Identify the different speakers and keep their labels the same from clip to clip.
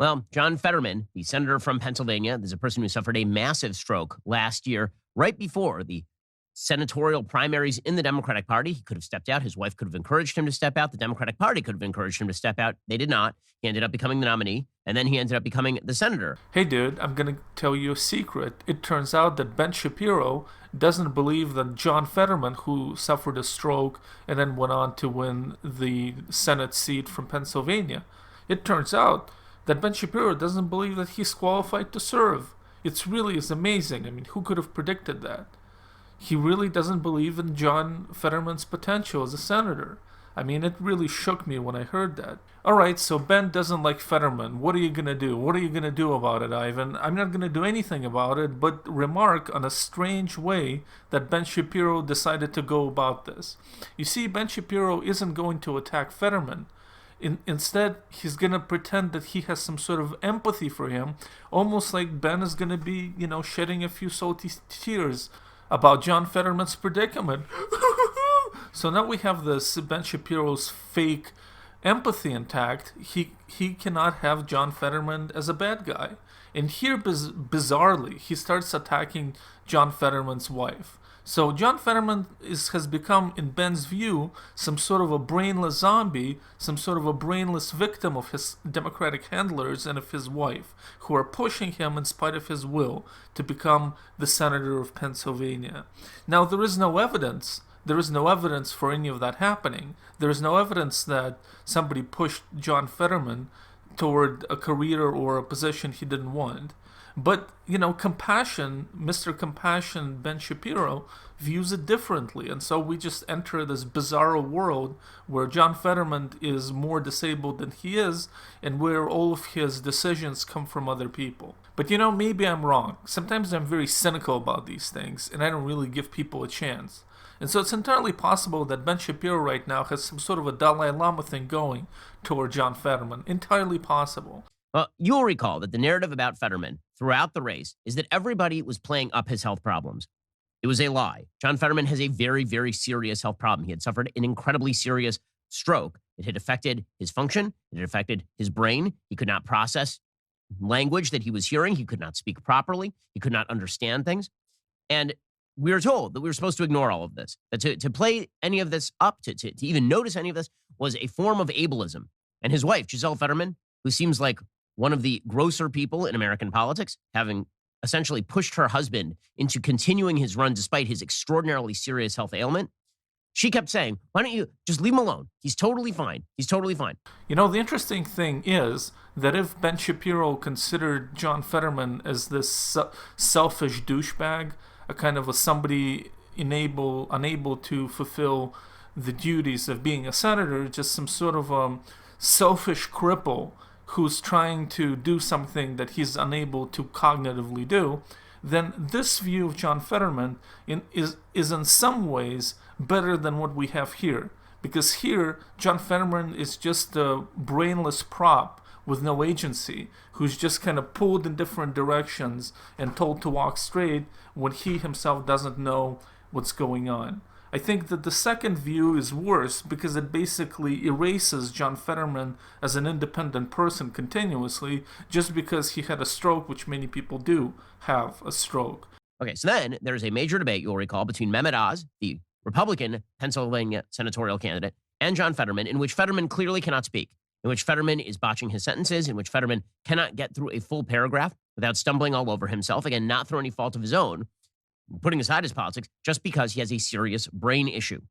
Speaker 1: Well, John Fetterman, the senator from Pennsylvania, is a person who suffered a massive stroke last year, right before the senatorial primaries in the Democratic Party. He could have stepped out. His wife could have encouraged him to step out. The Democratic Party could have encouraged him to step out. They did not. He ended up becoming the nominee, and then he ended up becoming the senator.
Speaker 2: Hey dude, I'm gonna tell you a secret. It turns out that Ben Shapiro doesn't believe that John Fetterman, who suffered a stroke and then went on to win the Senate seat from Pennsylvania, it turns out that Ben Shapiro doesn't believe that he's qualified to serve. It's really is amazing. I mean, who could have predicted that? He really doesn't believe in John Fetterman's potential as a senator. I mean, it really shook me when I heard that. All right, so Ben doesn't like Fetterman. What are you going to do? What are you going to do about it, Ivan? I'm not going to do anything about it, but remark on a strange way that Ben Shapiro decided to go about this. You see, Ben Shapiro isn't going to attack Fetterman. Instead, he's going to pretend that he has some sort of empathy for him, almost like Ben is going to be, shedding a few salty tears about John Fetterman's predicament. So now we have this Ben Shapiro's fake empathy intact. He cannot have John Fetterman as a bad guy. And here, bizarrely, he starts attacking John Fetterman's wife. So John Fetterman has become, in Ben's view, some sort of a brainless zombie, some sort of a brainless victim of his Democratic handlers and of his wife, who are pushing him in spite of his will to become the senator of Pennsylvania. Now, there is no evidence. There is no evidence for any of that happening. There is no evidence that somebody pushed John Fetterman toward a career or a position he didn't want. But, compassion, Mr. Compassion, Ben Shapiro, views it differently. And so we just enter this bizarre world where John Fetterman is more disabled than he is, and where all of his decisions come from other people. But, maybe I'm wrong. Sometimes I'm very cynical about these things, and I don't really give people a chance. And so it's entirely possible that Ben Shapiro right now has some sort of a Dalai Lama thing going toward John Fetterman. Entirely possible.
Speaker 1: Well, you'll recall that the narrative about Fetterman throughout the race is that everybody was playing up his health problems. It was a lie. John Fetterman has a very, very serious health problem. He had suffered an incredibly serious stroke. It had affected his function. It had affected his brain. He could not process language that he was hearing. He could not speak properly. He could not understand things. And we were told that we were supposed to ignore all of this, that to play any of this up, to even notice any of this was a form of ableism. And his wife, Gisele Fetterman, who seems like one of the grosser people in American politics, having essentially pushed her husband into continuing his run despite his extraordinarily serious health ailment, she kept saying, why don't you just leave him alone? He's totally fine. He's totally fine.
Speaker 2: The interesting thing is that if Ben Shapiro considered John Fetterman as this selfish douchebag, a kind of somebody unable to fulfill the duties of being a senator, just some sort of selfish cripple who's trying to do something that he's unable to cognitively do, then this view of John Fetterman is in some ways better than what we have here. Because here, John Fetterman is just a brainless prop with no agency, who's just kind of pulled in different directions and told to walk straight when he himself doesn't know what's going on. I think that the second view is worse because it basically erases John Fetterman as an independent person continuously just because he had a stroke, which many people do have a stroke.
Speaker 1: Okay, so then there's a major debate, you'll recall, between Mehmet Oz, the Republican Pennsylvania senatorial candidate, and John Fetterman, in which Fetterman clearly cannot speak, in which Fetterman is botching his sentences, in which Fetterman cannot get through a full paragraph without stumbling all over himself, again, not through any fault of his own, putting aside his politics, just because he has a serious brain issue.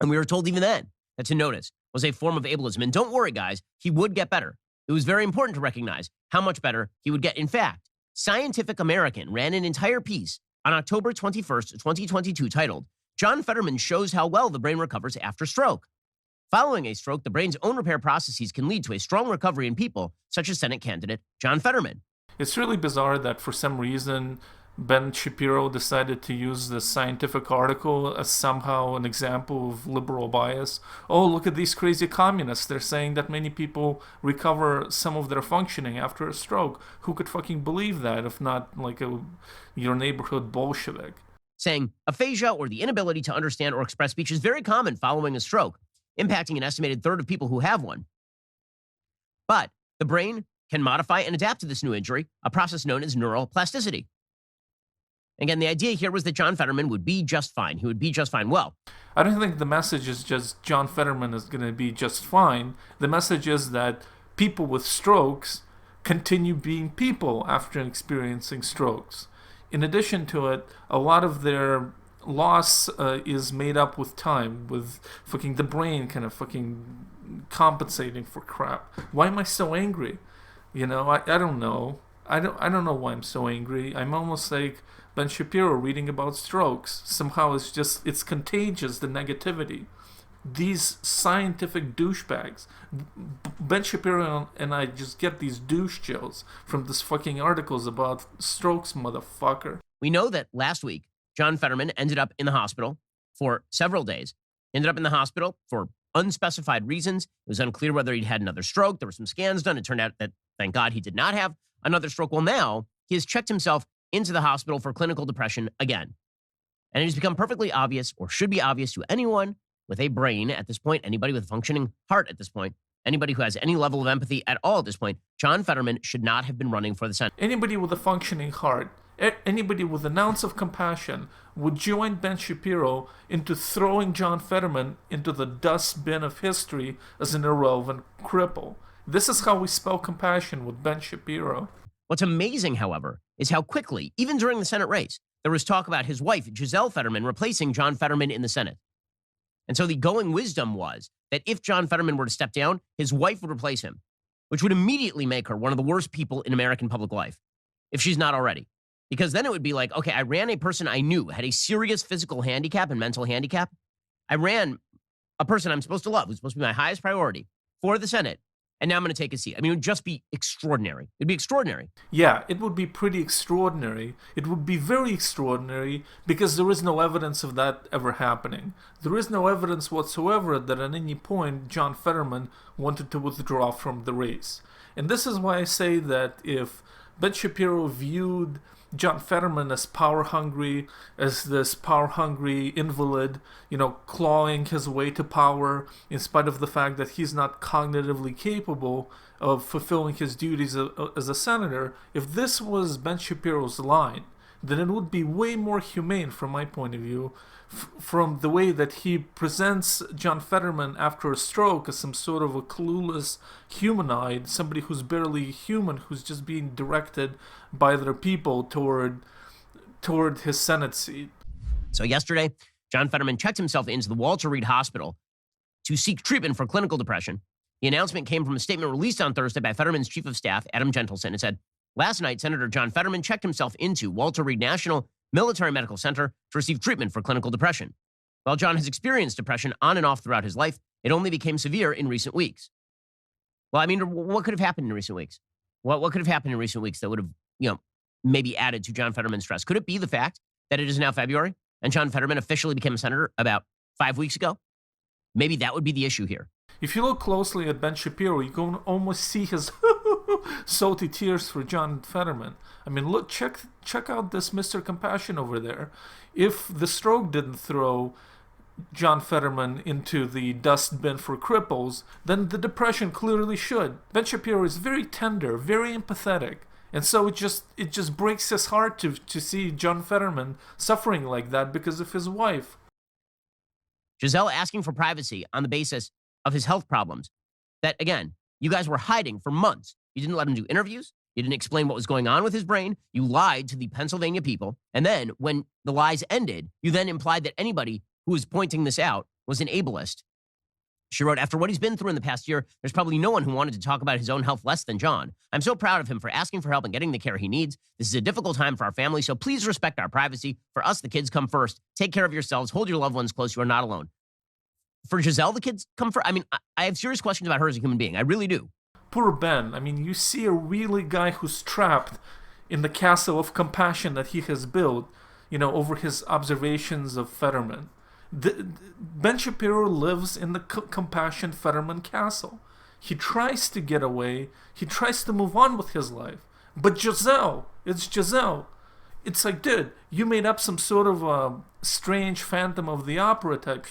Speaker 1: And we were told even then that to notice was a form of ableism. And don't worry, guys, he would get better. It was very important to recognize how much better he would get. In fact, Scientific American ran an entire piece on October 21st, 2022, titled, John Fetterman Shows How Well the Brain Recovers After Stroke. Following a stroke, the brain's own repair processes can lead to a strong recovery in people, such as Senate candidate John Fetterman.
Speaker 2: It's really bizarre that for some reason, Ben Shapiro decided to use this scientific article as somehow an example of liberal bias. Oh, look at these crazy communists. They're saying that many people recover some of their functioning after a stroke. Who could fucking believe that if not like your neighborhood Bolshevik?
Speaker 1: Saying aphasia, or the inability to understand or express speech, is very common following a stroke, impacting an estimated third of people who have one. But the brain can modify and adapt to this new injury, a process known as neuroplasticity. Again, the idea here was that John Fetterman would be just fine. He would be just fine. Well,
Speaker 2: I don't think the message is just John Fetterman is going to be just fine. The message is that people with strokes continue being people after experiencing strokes. In addition to it, a lot of their loss is made up with time, with fucking the brain kind of fucking compensating for crap. Why am I so angry? You know, I don't know. I don't know why I'm so angry. I'm almost like Ben Shapiro reading about strokes. Somehow it's contagious, the negativity. These scientific douchebags. Ben Shapiro and I just get these douche chills from this fucking articles about strokes, motherfucker.
Speaker 1: We know that last week, John Fetterman ended up in the hospital for several days. Ended up in the hospital for unspecified reasons. It was unclear whether he'd had another stroke. There were some scans done. It turned out that, thank God, he did not have another stroke. Well, now he has checked himself into the hospital for clinical depression again. And it has become perfectly obvious, or should be obvious to anyone with a brain at this point, anybody with a functioning heart at this point, anybody who has any level of empathy at all at this point, John Fetterman should not have been running for the Senate.
Speaker 2: Anybody with a functioning heart, anybody with an ounce of compassion would join Ben Shapiro into throwing John Fetterman into the dustbin of history as an irrelevant cripple. This is how we spell compassion with Ben Shapiro.
Speaker 1: What's amazing, however, is how quickly, even during the Senate race, there was talk about his wife, Gisele Fetterman, replacing John Fetterman in the Senate. And so the going wisdom was that if John Fetterman were to step down, his wife would replace him, which would immediately make her one of the worst people in American public life, if she's not already. Because then it would be like, okay, I ran a person I knew had a serious physical handicap and mental handicap. I ran a person I'm supposed to love, who's supposed to be my highest priority, for the Senate. And now I'm going to take a seat. I mean, it would just be extraordinary. It'd be extraordinary.
Speaker 2: Yeah, it would be pretty extraordinary. It would be very extraordinary because there is no evidence of that ever happening. There is no evidence whatsoever that at any point John Fetterman wanted to withdraw from the race. And this is why I say that if Ben Shapiro viewed John Fetterman as power-hungry, as this power-hungry invalid, clawing his way to power in spite of the fact that he's not cognitively capable of fulfilling his duties as a senator. If this was Ben Shapiro's line, then it would be way more humane from my point of view, from the way that he presents John Fetterman after a stroke as some sort of a clueless humanoid, somebody who's barely human, who's just being directed by other people toward his Senate seat.
Speaker 1: So yesterday, John Fetterman checked himself into the Walter Reed Hospital to seek treatment for clinical depression. The announcement came from a statement released on Thursday by Fetterman's chief of staff, Adam Gentleson. It said, last night, Senator John Fetterman checked himself into Walter Reed National Military Medical Center to receive treatment for clinical depression. While John has experienced depression on and off throughout his life, it only became severe in recent weeks. Well, I mean, what could have happened in recent weeks? What could have happened in recent weeks that would have, maybe added to John Fetterman's stress? Could it be the fact that it is now February and John Fetterman officially became a senator about 5 weeks ago? Maybe that would be the issue here.
Speaker 2: If you look closely at Ben Shapiro, you can almost see his salty tears for John Fetterman. I mean, look, check out this Mr. Compassion over there. If the stroke didn't throw John Fetterman into the dustbin for cripples, then the depression clearly should. Ben Shapiro is very tender, very empathetic. And so it just breaks his heart to see John Fetterman suffering like that because of his wife.
Speaker 1: Gisele asking for privacy on the basis of his health problems that, again, you guys were hiding for months. You didn't let him do interviews. You didn't explain what was going on with his brain. You lied to the Pennsylvania people. And then when the lies ended, you then implied that anybody who was pointing this out was an ableist. She wrote, after what he's been through in the past year, there's probably no one who wanted to talk about his own health less than John. I'm so proud of him for asking for help and getting the care he needs. This is a difficult time for our family, so please respect our privacy. For us, the kids come first. Take care of yourselves. Hold your loved ones close. You are not alone. For Gisele, the kids come first. I mean, I have serious questions about her as a human being. I really do.
Speaker 2: Poor Ben. I mean, you see a really guy who's trapped in the castle of compassion that he has built, over his observations of Fetterman. Ben Shapiro lives in the compassion Fetterman castle. He tries to get away. He tries to move on with his life. But Gisele, it's Gisele. It's like, dude, you made up some sort of a strange Phantom of the Opera type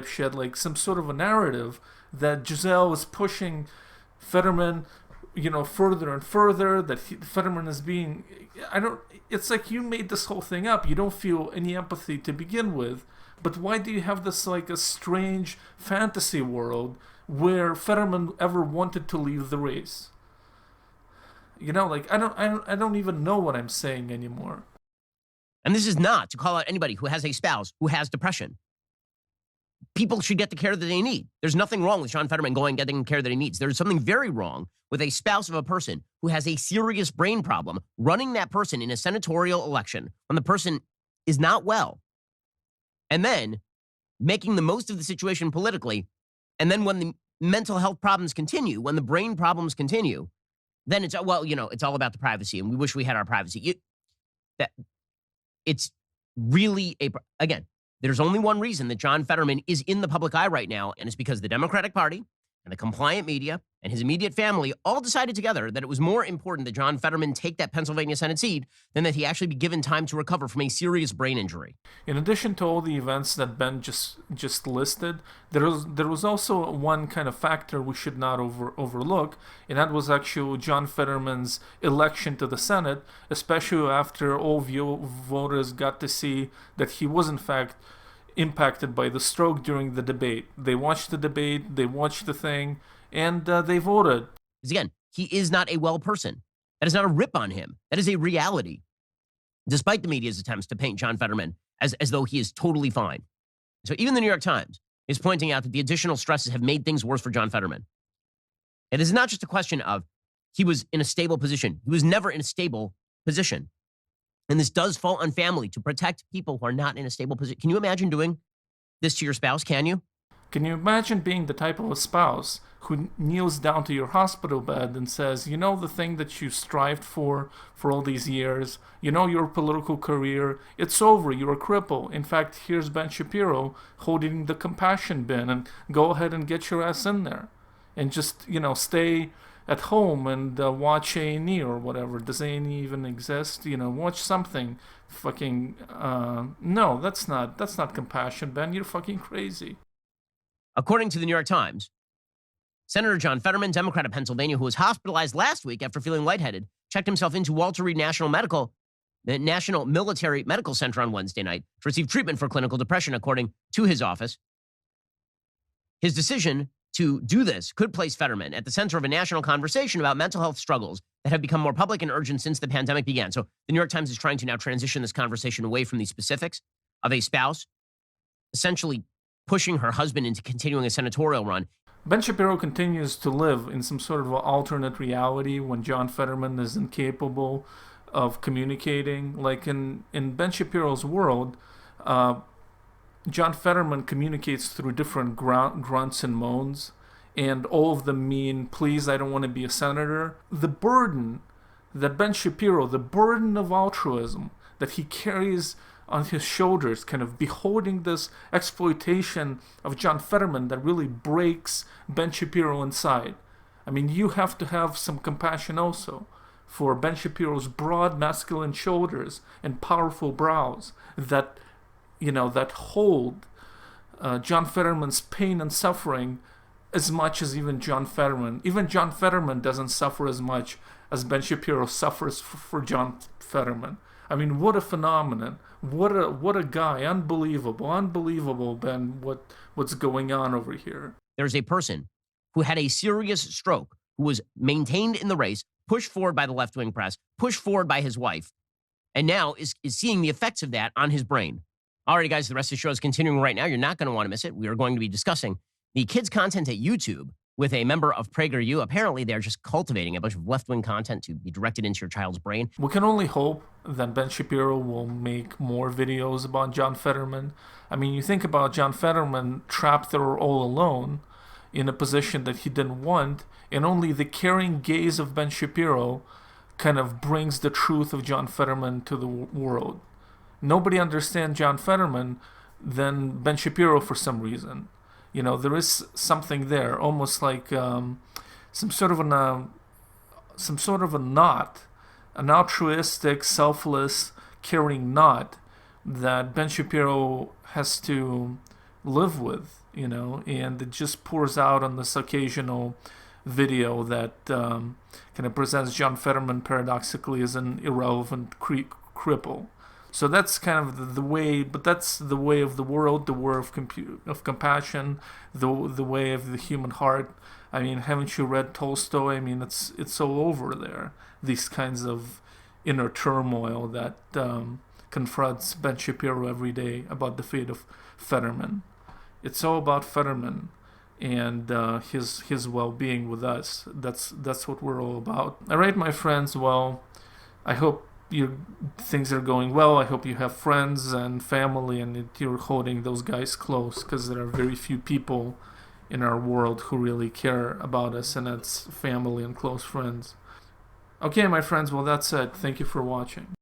Speaker 2: shit, like some sort of a narrative that Gisele was pushing Fetterman further and further that Fetterman is being. It's like you made this whole thing up. You don't feel any empathy to begin with. But why do you have this like a strange fantasy world where Fetterman ever wanted to leave the race? I don't even know what I'm saying anymore.
Speaker 1: And this is not to call out anybody who has a spouse who has depression. People should get the care that they need. There's nothing wrong with John Fetterman going and getting the care that he needs. There's something very wrong with a spouse of a person who has a serious brain problem running that person in a senatorial election when the person is not well, and then making the most of the situation politically. And then when the mental health problems continue, when the brain problems continue, then it's all about the privacy, and we wish we had our privacy. It's really again, there's only one reason that John Fetterman is in the public eye right now, and it's because the Democratic Party and the compliant media and his immediate family all decided together that it was more important that John Fetterman take that Pennsylvania Senate seat than that he actually be given time to recover from a serious brain injury.
Speaker 2: In addition to all the events that Ben just listed, there was also one kind of factor we should not overlook, and that was actually John Fetterman's election to the Senate, especially after all voters got to see that he was in fact impacted by the stroke during the debate. They watched the debate, they watched the thing, and they voted.
Speaker 1: Because again, he is not a well person. That is not a rip on him. That is a reality. Despite the media's attempts to paint John Fetterman as though he is totally fine. So even the New York Times is pointing out that the additional stresses have made things worse for John Fetterman. It is not just a question of he was in a stable position. He was never in a stable position. And this does fall on family to protect people who are not in a stable position. Can you imagine doing this to your spouse? Can you?
Speaker 2: Can you imagine being the type of a spouse who kneels down to your hospital bed and says, the thing that you strived for all these years, your political career, it's over, you're a cripple. In fact, here's Ben Shapiro holding the compassion bin, and go ahead and get your ass in there. And just, stay at home and watch A&E or whatever. Does A&E even exist? Watch something. Fucking no, that's not compassion, Ben. You're fucking crazy.
Speaker 1: According to the New York Times, Senator John Fetterman, Democrat of Pennsylvania, who was hospitalized last week after feeling lightheaded, checked himself into Walter Reed the National Military Medical Center on Wednesday night to receive treatment for clinical depression, according to his office. His decision to do this could place Fetterman at the center of a national conversation about mental health struggles that have become more public and urgent since the pandemic began. So the New York Times is trying to now transition this conversation away from the specifics of a spouse essentially pushing her husband into continuing a senatorial run.
Speaker 2: Ben Shapiro continues to live in some sort of an alternate reality when John Fetterman is incapable of communicating. Like in Ben Shapiro's world, John Fetterman communicates through different grunts and moans, and all of them mean, please, I don't want to be a senator. The burden that Ben Shapiro, the burden of altruism that he carries on his shoulders, kind of beholding this exploitation of John Fetterman that really breaks Ben Shapiro inside. I mean, you have to have some compassion also for Ben Shapiro's broad masculine shoulders and powerful brows that hold John Fetterman's pain and suffering as much as even John Fetterman. Even John Fetterman doesn't suffer as much as Ben Shapiro suffers for John Fetterman. I mean, what a phenomenon. What a guy. Unbelievable, Ben, what's going on over here.
Speaker 1: There's a person who had a serious stroke, who was maintained in the race, pushed forward by the left-wing press, pushed forward by his wife, and now is seeing the effects of that on his brain. Alrighty, guys, the rest of the show is continuing right now. You're not going to want to miss it. We are going to be discussing the kids' content at YouTube with a member of PragerU. Apparently, they're just cultivating a bunch of left-wing content to be directed into your child's brain.
Speaker 2: We can only hope that Ben Shapiro will make more videos about John Fetterman. I mean, you think about John Fetterman trapped there all alone in a position that he didn't want, and only the caring gaze of Ben Shapiro kind of brings the truth of John Fetterman to the world. Nobody understands John Fetterman than Ben Shapiro for some reason. There is something there, almost like some sort of a knot, an altruistic, selfless, caring knot that Ben Shapiro has to live with, and it just pours out on this occasional video that kind of presents John Fetterman paradoxically as an irrelevant cripple. So that's kind of the way, but that's the way of the world, the way of compassion, the way of the human heart. I mean, haven't you read Tolstoy? I mean, it's all over there. These kinds of inner turmoil that confronts Ben Shapiro every day about the fate of Fetterman. It's all about Fetterman and his well-being with us. That's what we're all about. All right, my friends. Well, I hope things are going well. I hope you have friends and family, and you're holding those guys close, because there are very few people in our world who really care about us, and that's family and close friends. Okay, my friends. Well, that's it. Thank you for watching.